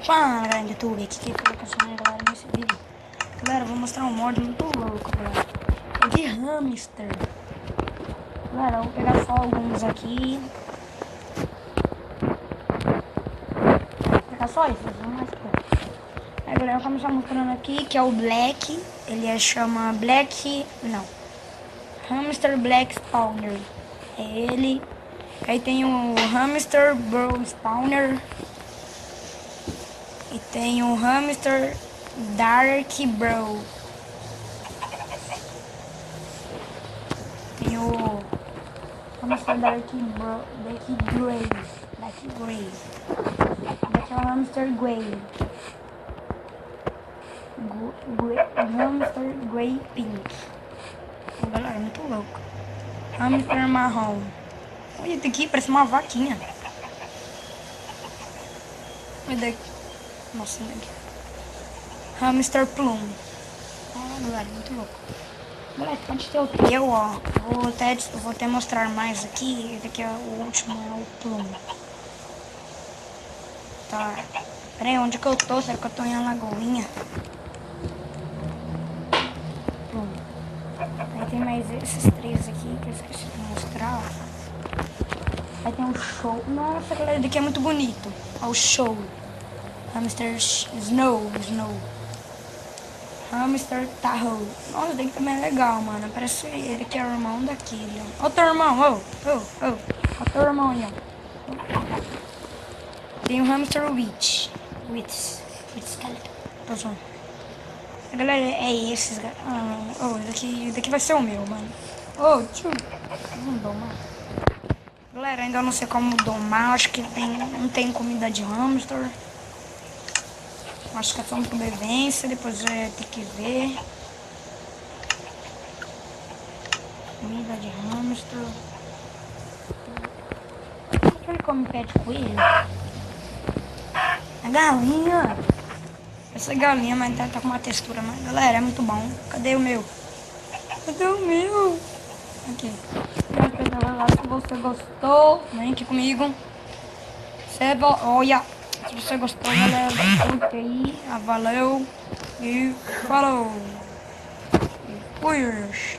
Fala galera do YouTube, aqui que foi o galera nesse vídeo. Galera, eu vou mostrar um mod muito louco, galera. É de hamster. Galera, eu vou pegar só alguns aqui. Vou pegar só isso, não mais pouco. Aí galera, eu vou começar mostrando aqui que é o Black. Ele chama Black. Não. Hamster Black Spawner. É ele. Aí tem o Hamster Bro Spawner. E tem o Hamster Dark Bro. Tem o Hamster Dark Bro, Dark Grey. Daqui é o Hamster Grey. Hamster Grey Pink. Galera, é muito louco. Hamster marrom. Olha, isso aqui parece uma vaquinha. Olha daqui. Nossa, daqui. Hamster Plum. Olha, galera, muito louco. Galera, pode ter o teu, ó. Vou até mostrar mais aqui. Esse aqui é o último, é o Plum. Tá. Pera aí, onde que eu tô? Será que eu tô em Alagoinha? Plum. Aí tem mais esses três aqui que eu esqueci de mostrar, ó. Aí tem um show. Nossa, galera, esse daqui é muito bonito. Ó, o show. Hamster Snow. Hamster Tahoe. Nossa, daqui também é legal, mano. Parece ele que é o irmão daquele. Ó, teu irmão, ó teu irmão aí, ó. Tem o Hamster Witch Skeleton. Tô zoando. Galera, é esses, galera. Esse daqui vai ser o meu, mano. Tio. Não domar. Galera, ainda não sei como domar. Acho que não tem comida de hamster. Acho que é só uma sobrevivência, depois vai ter que ver. Comida de hamster. Será que ele come pé de coelho? A galinha. Essa galinha, mas tá com uma textura. Mas, galera, é muito bom. Cadê o meu? Cadê o meu? Aqui. Se você gostou, vem aqui comigo. Olha. Se você gostou, galera, curte aí. Valeu. E falou. E fui.